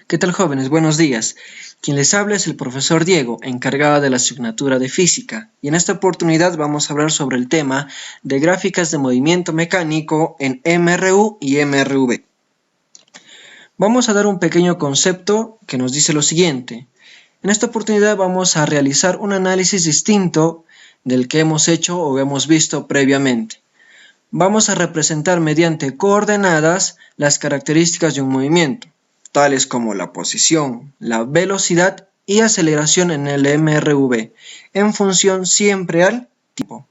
¿Qué tal, jóvenes? Buenos días. Quien les habla es el profesor Diego, encargado de la asignatura de Física, y en esta oportunidad vamos a hablar sobre el tema de gráficas de movimiento mecánico en MRU y MRV. Vamos a dar un pequeño concepto que nos dice lo siguiente. En esta oportunidad vamos a realizar un análisis distinto del que hemos hecho o hemos visto previamente. Vamos a representar mediante coordenadas las características de un movimiento, tales como la posición, la velocidad y aceleración en el MRV, en función siempre al tiempo.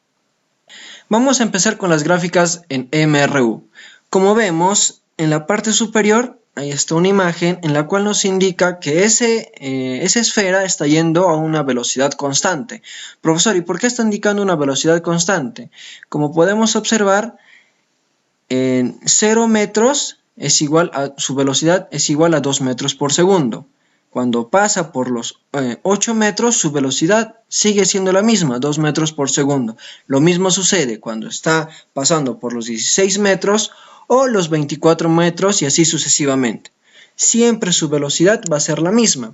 Vamos a empezar con las gráficas en MRU. Como vemos, en la parte superior ahí está una imagen en la cual nos indica que esa esfera está yendo a una velocidad constante. Profesor, ¿y por qué está indicando una velocidad constante? Como podemos observar, en 0 metros su velocidad es igual a 2 metros por segundo. Cuando pasa por los 8 metros, su velocidad sigue siendo la misma, 2 metros por segundo. Lo mismo sucede cuando está pasando por los 16 metros o los 24 metros y así sucesivamente. Siempre su velocidad va a ser la misma.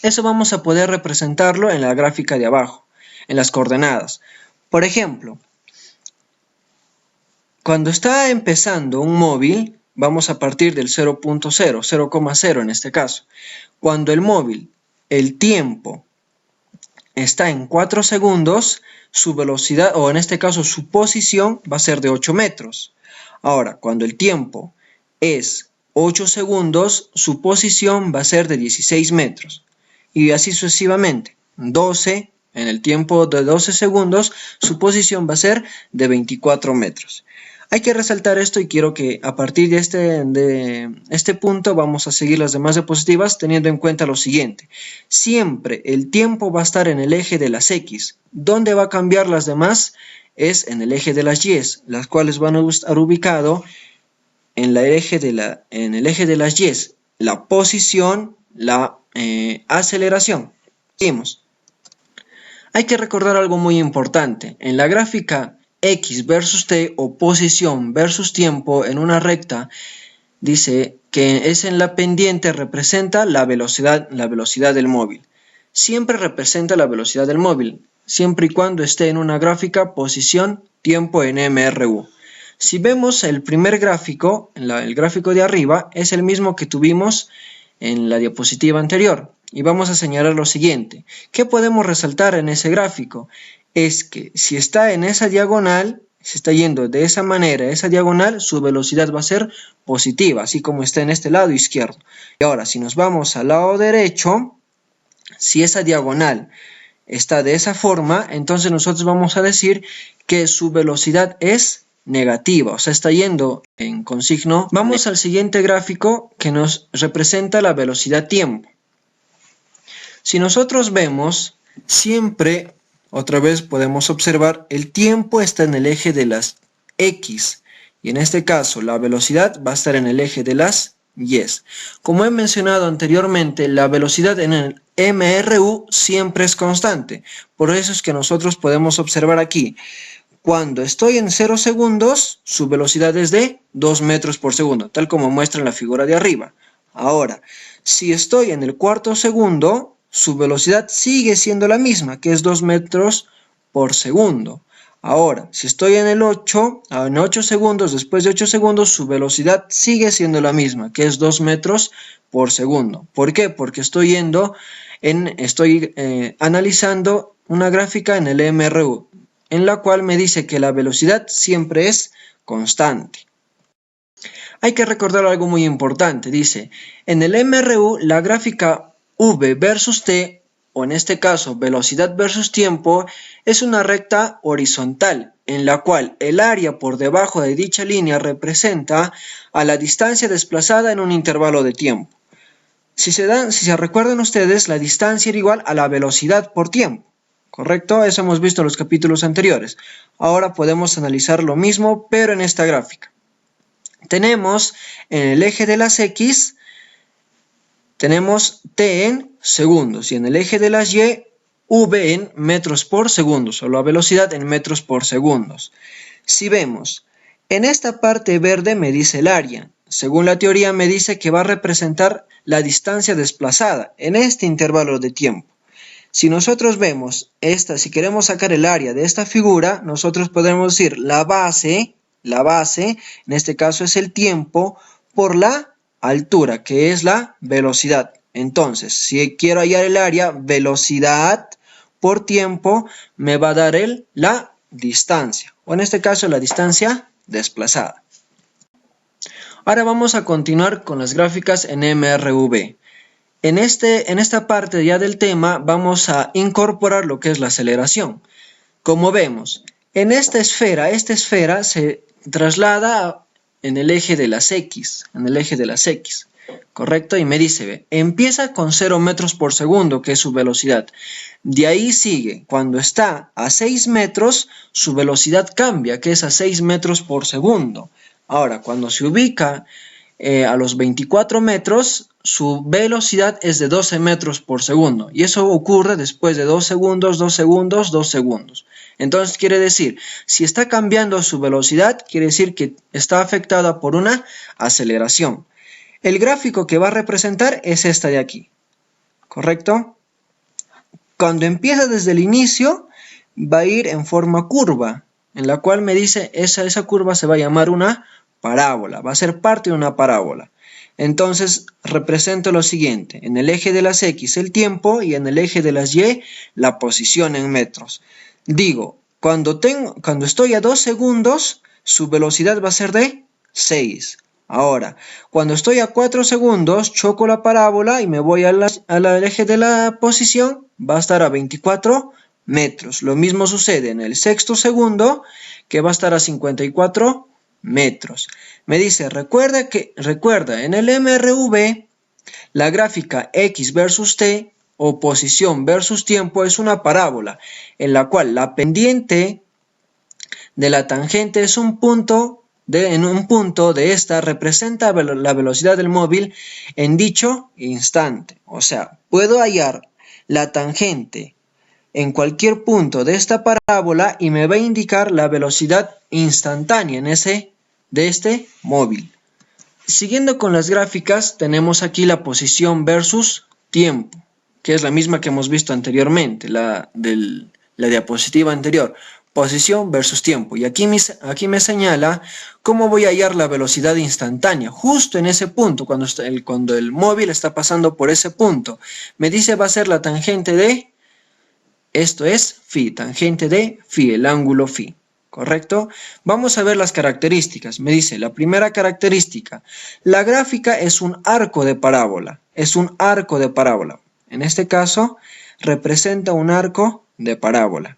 Eso vamos a poder representarlo en la gráfica de abajo, en las coordenadas. Por ejemplo, cuando está empezando un móvil, vamos a partir del 0.0, 0,0 en este caso. Cuando el móvil, el tiempo, está en 4 segundos, su velocidad, o en este caso su posición, va a ser de 8 metros. Ahora, cuando el tiempo es 8 segundos, su posición va a ser de 16 metros. Y así sucesivamente. 12, en el tiempo de 12 segundos, su posición va a ser de 24 metros. Hay que resaltar esto y quiero que a partir de este punto vamos a seguir las demás diapositivas teniendo en cuenta lo siguiente. Siempre el tiempo va a estar en el eje de las X. ¿Dónde va a cambiar las demás? Es en el eje de las Y, las cuales van a estar ubicado en el eje de las Y. La posición, la aceleración. Seguimos. Hay que recordar algo muy importante. En la gráfica X versus T o posición versus tiempo en una recta, dice que es en la pendiente representa la velocidad del móvil. Siempre representa la velocidad del móvil, siempre y cuando esté en una gráfica posición tiempo en MRU. Si vemos el primer gráfico, el gráfico de arriba, es el mismo que tuvimos en la diapositiva anterior. Y vamos a señalar lo siguiente. ¿Qué podemos resaltar en ese gráfico? Es que si está en esa diagonal, si está yendo de esa manera, esa diagonal, su velocidad va a ser positiva, así como está en este lado izquierdo. Y ahora, si nos vamos al lado derecho, si esa diagonal está de esa forma, entonces nosotros vamos a decir que su velocidad es negativa, o sea, está yendo en consigno. Vamos al siguiente gráfico que nos representa la velocidad tiempo. Si nosotros vemos, siempre, otra vez podemos observar, el tiempo está en el eje de las X. Y en este caso, la velocidad va a estar en el eje de las Y. Como he mencionado anteriormente, la velocidad en el MRU siempre es constante. Por eso es que nosotros podemos observar aquí. Cuando estoy en 0 segundos, su velocidad es de 2 metros por segundo, tal como muestra en la figura de arriba. Ahora, si estoy en el cuarto segundo, su velocidad sigue siendo la misma, que es 2 metros por segundo. Ahora, si estoy en 8 segundos, después de 8 segundos, su velocidad sigue siendo la misma, que es 2 metros por segundo. ¿Por qué? Porque estoy analizando una gráfica en el MRU, en la cual me dice que la velocidad siempre es constante. Hay que recordar algo muy importante. Dice, en el MRU, la gráfica V versus T, o en este caso velocidad versus tiempo, es una recta horizontal, en la cual el área por debajo de dicha línea representa a la distancia desplazada en un intervalo de tiempo. Si se recuerdan ustedes, la distancia era igual a la velocidad por tiempo. ¿Correcto? Eso hemos visto en los capítulos anteriores. Ahora podemos analizar lo mismo, pero en esta gráfica. Tenemos en el eje de las X, tenemos T en segundos y en el eje de las Y, V en metros por segundos o la velocidad en metros por segundos. Si vemos, en esta parte verde me dice el área. según la teoría, me dice que va a representar la distancia desplazada en este intervalo de tiempo. Si nosotros vemos si queremos sacar el área de esta figura, nosotros podemos decir la base, en este caso es el tiempo, por la altura, que es la velocidad. Entonces, si quiero hallar el área, velocidad por tiempo, me va a dar la distancia, o en este caso la distancia desplazada. Ahora vamos a continuar con las gráficas en MRV. En esta parte ya del tema vamos a incorporar lo que es la aceleración. Como vemos, en esta esfera se traslada en el eje de las X, ¿correcto? Y me dice, empieza con 0 metros por segundo, que es su velocidad. De ahí sigue, cuando está a 6 metros, su velocidad cambia, que es a 6 metros por segundo. Ahora, cuando se ubica a los 24 metros, su velocidad es de 12 metros por segundo. Y eso ocurre después de 2 segundos, 2 segundos, 2 segundos. Entonces quiere decir, si está cambiando su velocidad, quiere decir que está afectada por una aceleración. El gráfico que va a representar es esta de aquí, ¿correcto? Cuando empieza desde el inicio, va a ir en forma curva, en la cual me dice, esa curva se va a llamar una parábola, va a ser parte de una parábola. Entonces represento lo siguiente, en el eje de las X el tiempo y en el eje de las Y la posición en metros. Digo, cuando estoy a 2 segundos, su velocidad va a ser de 6. Ahora, cuando estoy a 4 segundos, choco la parábola y me voy al eje de la posición, va a estar a 24 metros. Lo mismo sucede en el sexto segundo, que va a estar a 54 metros. Me dice, recuerda, en el MRV, la gráfica X versus T, o posición versus tiempo, es una parábola, en la cual la pendiente de la tangente es en un punto de esta representa la velocidad del móvil en dicho instante. O sea, puedo hallar la tangente en cualquier punto de esta parábola y me va a indicar la velocidad instantánea de este móvil. Siguiendo con las gráficas, tenemos aquí la posición versus tiempo, que es la misma que hemos visto anteriormente, la diapositiva anterior. Posición versus tiempo. Y aquí me señala cómo voy a hallar la velocidad instantánea. Justo en ese punto, cuando el móvil está pasando por ese punto. Me dice va a ser la tangente de, esto es phi, tangente de phi, el ángulo phi. ¿Correcto? Vamos a ver las características. Me dice, la primera característica, la gráfica es un arco de parábola. Es un arco de parábola. En este caso, representa un arco de parábola.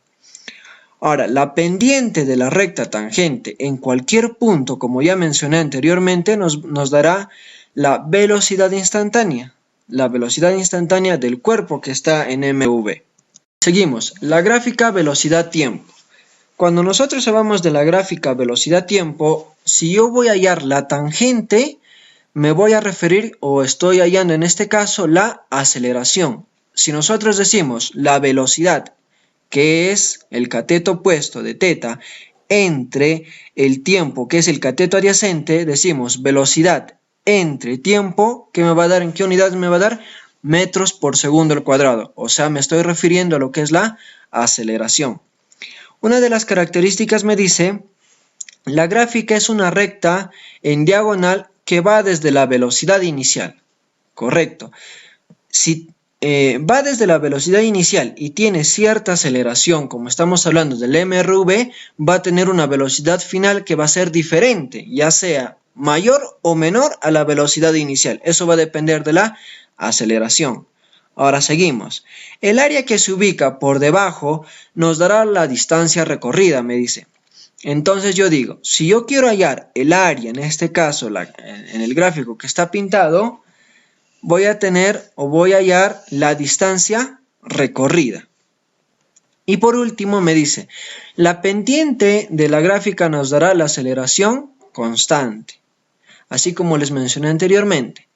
Ahora, la pendiente de la recta tangente en cualquier punto, como ya mencioné anteriormente, nos dará la velocidad instantánea. La velocidad instantánea del cuerpo que está en MV. Seguimos, la gráfica velocidad-tiempo. Cuando nosotros hablamos de la gráfica velocidad-tiempo, si yo voy a hallar la tangente, me voy a referir, o estoy hallando en este caso, la aceleración. Si nosotros decimos la velocidad, que es el cateto opuesto de teta, entre el tiempo, que es el cateto adyacente, decimos velocidad entre tiempo, ¿qué me va a dar? ¿En qué unidad me va a dar? Metros por segundo al cuadrado. O sea, me estoy refiriendo a lo que es la aceleración. Una de las características me dice, la gráfica es una recta en diagonal que va desde la velocidad inicial. Correcto. Si va desde la velocidad inicial y tiene cierta aceleración, como estamos hablando del MRV, va a tener una velocidad final que va a ser diferente, ya sea mayor o menor a la velocidad inicial. Eso va a depender de la aceleración. Ahora seguimos. El área que se ubica por debajo nos dará la distancia recorrida, me dice. Entonces yo digo, si yo quiero hallar el área, en este caso en el gráfico que está pintado, voy a hallar la distancia recorrida. Y por último me dice, la pendiente de la gráfica nos dará la aceleración constante. Así como les mencioné anteriormente.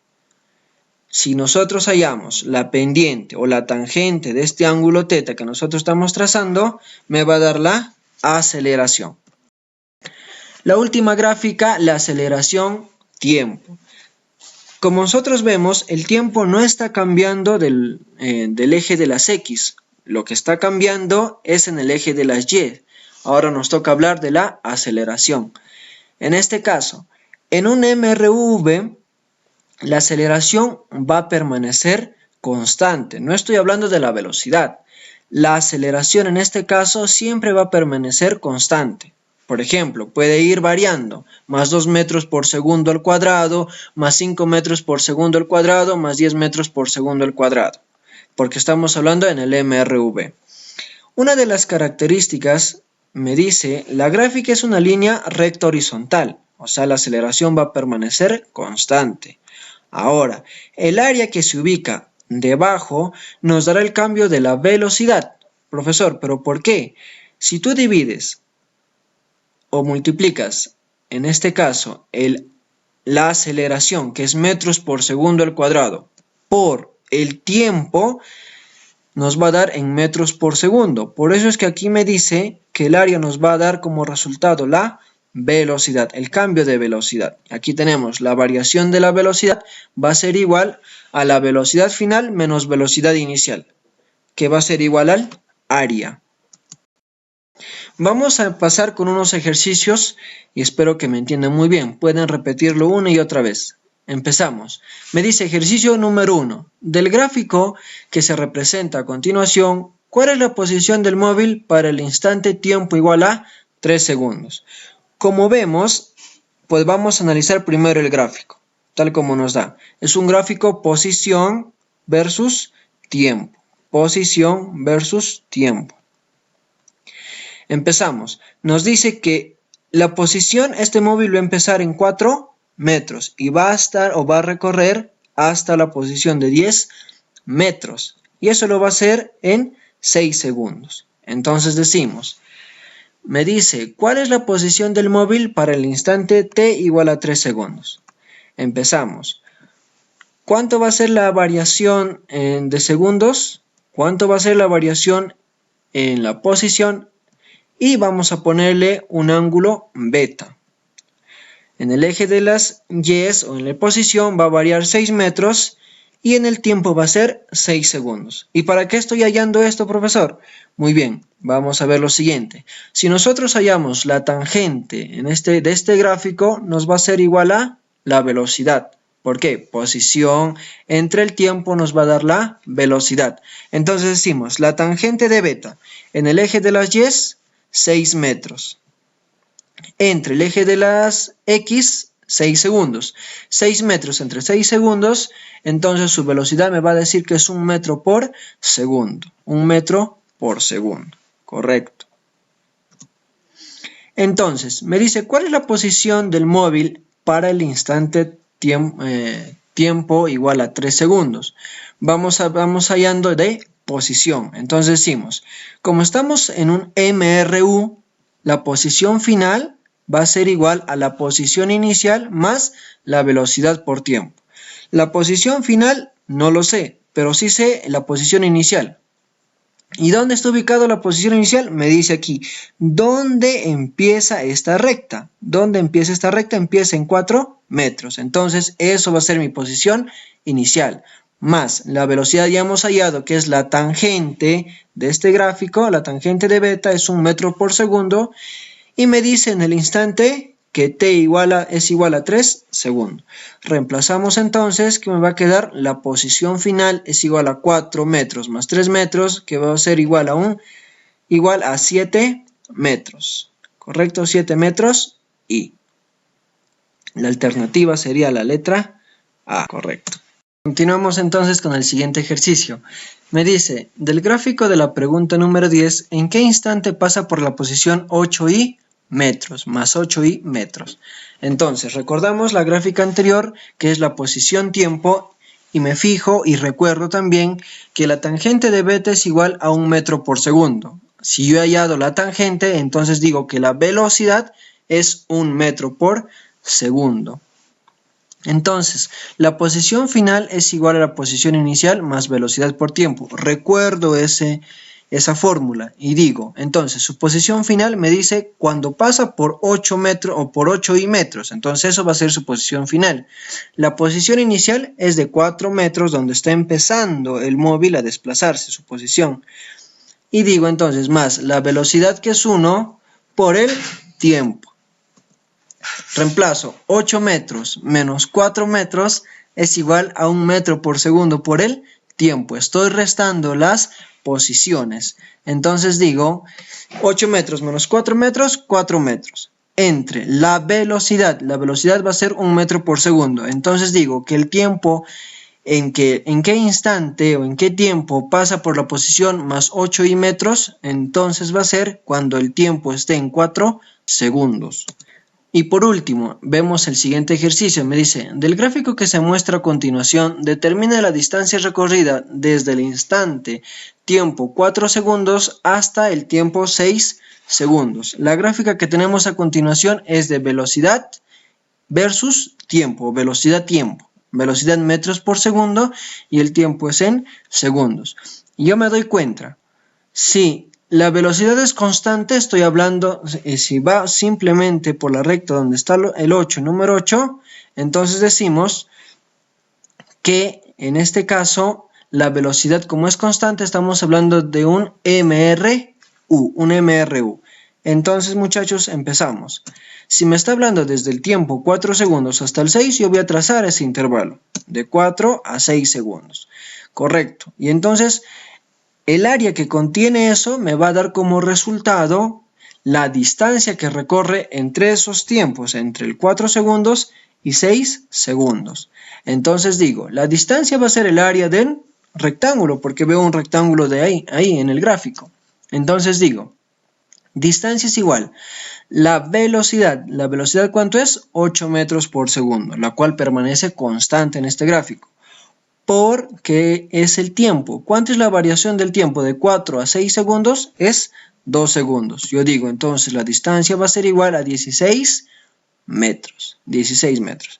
Si nosotros hallamos la pendiente o la tangente de este ángulo θ que nosotros estamos trazando, me va a dar la aceleración. La última gráfica, la aceleración tiempo. Como nosotros vemos, el tiempo no está cambiando del eje de las X. Lo que está cambiando es en el eje de las Y. Ahora nos toca hablar de la aceleración. En este caso, en un MRV, la aceleración va a permanecer constante. No estoy hablando de la velocidad. La aceleración en este caso siempre va a permanecer constante. Por ejemplo, puede ir variando, más 2 metros por segundo al cuadrado, más 5 metros por segundo al cuadrado, más 10 metros por segundo al cuadrado, porque estamos hablando en el MRV. Una de las características me dice, la gráfica es una línea recta horizontal, o sea, la aceleración va a permanecer constante. Ahora, el área que se ubica debajo nos dará el cambio de la velocidad. Profesor, ¿pero por qué? Si tú divides o multiplicas, en este caso, la aceleración, que es metros por segundo al cuadrado, por el tiempo, nos va a dar en metros por segundo. Por eso es que aquí me dice que el área nos va a dar como resultado la velocidad, el cambio de velocidad. Aquí tenemos la variación de la velocidad, va a ser igual a la velocidad final menos velocidad inicial, que va a ser igual al área. Vamos a pasar con unos ejercicios y espero que me entiendan muy bien. Pueden repetirlo una y otra vez. Empezamos. Me dice ejercicio número 1. Del gráfico que se representa a continuación, ¿cuál es la posición del móvil para el instante tiempo igual a 3 segundos? Como vemos, pues vamos a analizar primero el gráfico, tal como nos da. Es un gráfico posición versus tiempo. Posición versus tiempo. Empezamos. Nos dice que la posición, este móvil va a empezar en 4 metros y va a recorrer hasta la posición de 10 metros. Y eso lo va a hacer en 6 segundos. Entonces decimos, me dice, ¿cuál es la posición del móvil para el instante t igual a 3 segundos? Empezamos. ¿Cuánto va a ser la variación de segundos? ¿Cuánto va a ser la variación en la posición? Y vamos a ponerle un ángulo beta. En el eje de las Y o en la posición va a variar 6 metros y en el tiempo va a ser 6 segundos. ¿Y para qué estoy hallando esto, profesor? Muy bien, vamos a ver lo siguiente. Si nosotros hallamos la tangente de este gráfico, nos va a ser igual a la velocidad. ¿Por qué? Posición entre el tiempo nos va a dar la velocidad. Entonces decimos, la tangente de beta en el eje de las Y, 6 metros. Entre el eje de las X, 6 segundos. 6 metros entre 6 segundos, entonces su velocidad me va a decir que es 1 metro por segundo. 1 metro por segundo. Correcto. Entonces, me dice, ¿cuál es la posición del móvil para el instante tiempo igual a 3 segundos? Vamos hallando de posición. Entonces decimos, como estamos en un MRU, la posición final va a ser igual a la posición inicial más la velocidad por tiempo. La posición final no lo sé, pero sí sé la posición inicial. ¿Y dónde está ubicada la posición inicial? Me dice aquí, ¿dónde empieza esta recta? ¿Dónde empieza esta recta? Empieza en 4 metros. Entonces, eso va a ser mi posición inicial. Más la velocidad ya hemos hallado que es la tangente de este gráfico, la tangente de beta es 1 metro por segundo y me dice en el instante que t es igual a 3 segundos. Reemplazamos entonces que me va a quedar la posición final es igual a 4 metros más 3 metros que va a ser igual a 7 metros. ¿Correcto? 7 metros y la alternativa sería la letra A. Correcto. Continuamos entonces con el siguiente ejercicio. Me dice, del gráfico de la pregunta número 10, ¿en qué instante pasa por la posición 8i metros más 8i metros? Entonces, recordamos la gráfica anterior, que es la posición tiempo, y me fijo y recuerdo también que la tangente de beta es igual a 1 metro por segundo. Si yo he hallado la tangente, entonces digo que la velocidad es 1 metro por segundo. Entonces, la posición final es igual a la posición inicial más velocidad por tiempo. Recuerdo ese esa fórmula y digo, entonces su posición final me dice cuando pasa por 8 metros o por 8 y metros, entonces eso va a ser su posición final. La posición inicial es de 4 metros donde está empezando el móvil a desplazarse, su posición. Y digo entonces más la velocidad que es 1 por el tiempo. Reemplazo 8 metros menos 4 metros es igual a 1 metro por segundo por el tiempo. Estoy restando las posiciones. Entonces digo 8 metros menos 4 metros, 4 metros. Entre la velocidad va a ser 1 metro por segundo. Entonces digo que el tiempo en qué instante o en qué tiempo pasa por la posición más 8 y metros, entonces va a ser cuando el tiempo esté en 4 segundos. Y por último, vemos el siguiente ejercicio. Me dice, del gráfico que se muestra a continuación, determina la distancia recorrida desde el instante tiempo 4 segundos hasta el tiempo 6 segundos. La gráfica que tenemos a continuación es de velocidad versus tiempo, velocidad-tiempo. Velocidad en metros por segundo y el tiempo es en segundos. Y yo me doy cuenta, si la velocidad es constante, estoy hablando, si va simplemente por la recta donde está el 8, número 8, entonces decimos que en este caso la velocidad como es constante estamos hablando de un MRU. Entonces muchachos empezamos. Si me está hablando desde el tiempo 4 segundos hasta el 6, yo voy a trazar ese intervalo de 4 a 6 segundos. Correcto. Y entonces el área que contiene eso me va a dar como resultado la distancia que recorre entre esos tiempos, entre el 4 segundos y 6 segundos. Entonces digo, la distancia va a ser el área del rectángulo, porque veo un rectángulo de ahí en el gráfico. Entonces digo, distancia es igual. La velocidad ¿cuánto es? 8 metros por segundo, la cual permanece constante en este gráfico. Porque es el tiempo. ¿Cuánto es la variación del tiempo? De 4 a 6 segundos es 2 segundos. Yo digo, entonces la distancia va a ser igual a 16 metros. 16 metros.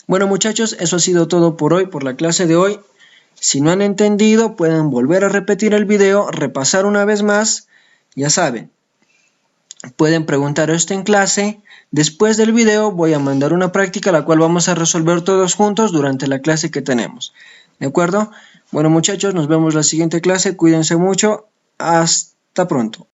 Bueno muchachos, eso ha sido todo por hoy, por la clase de hoy. Si no han entendido, pueden volver a repetir el video, repasar una vez más. Ya saben, pueden preguntar esto en clase. Después del video voy a mandar una práctica la cual vamos a resolver todos juntos durante la clase que tenemos. ¿De acuerdo? Bueno muchachos, nos vemos en la siguiente clase. Cuídense mucho. Hasta pronto.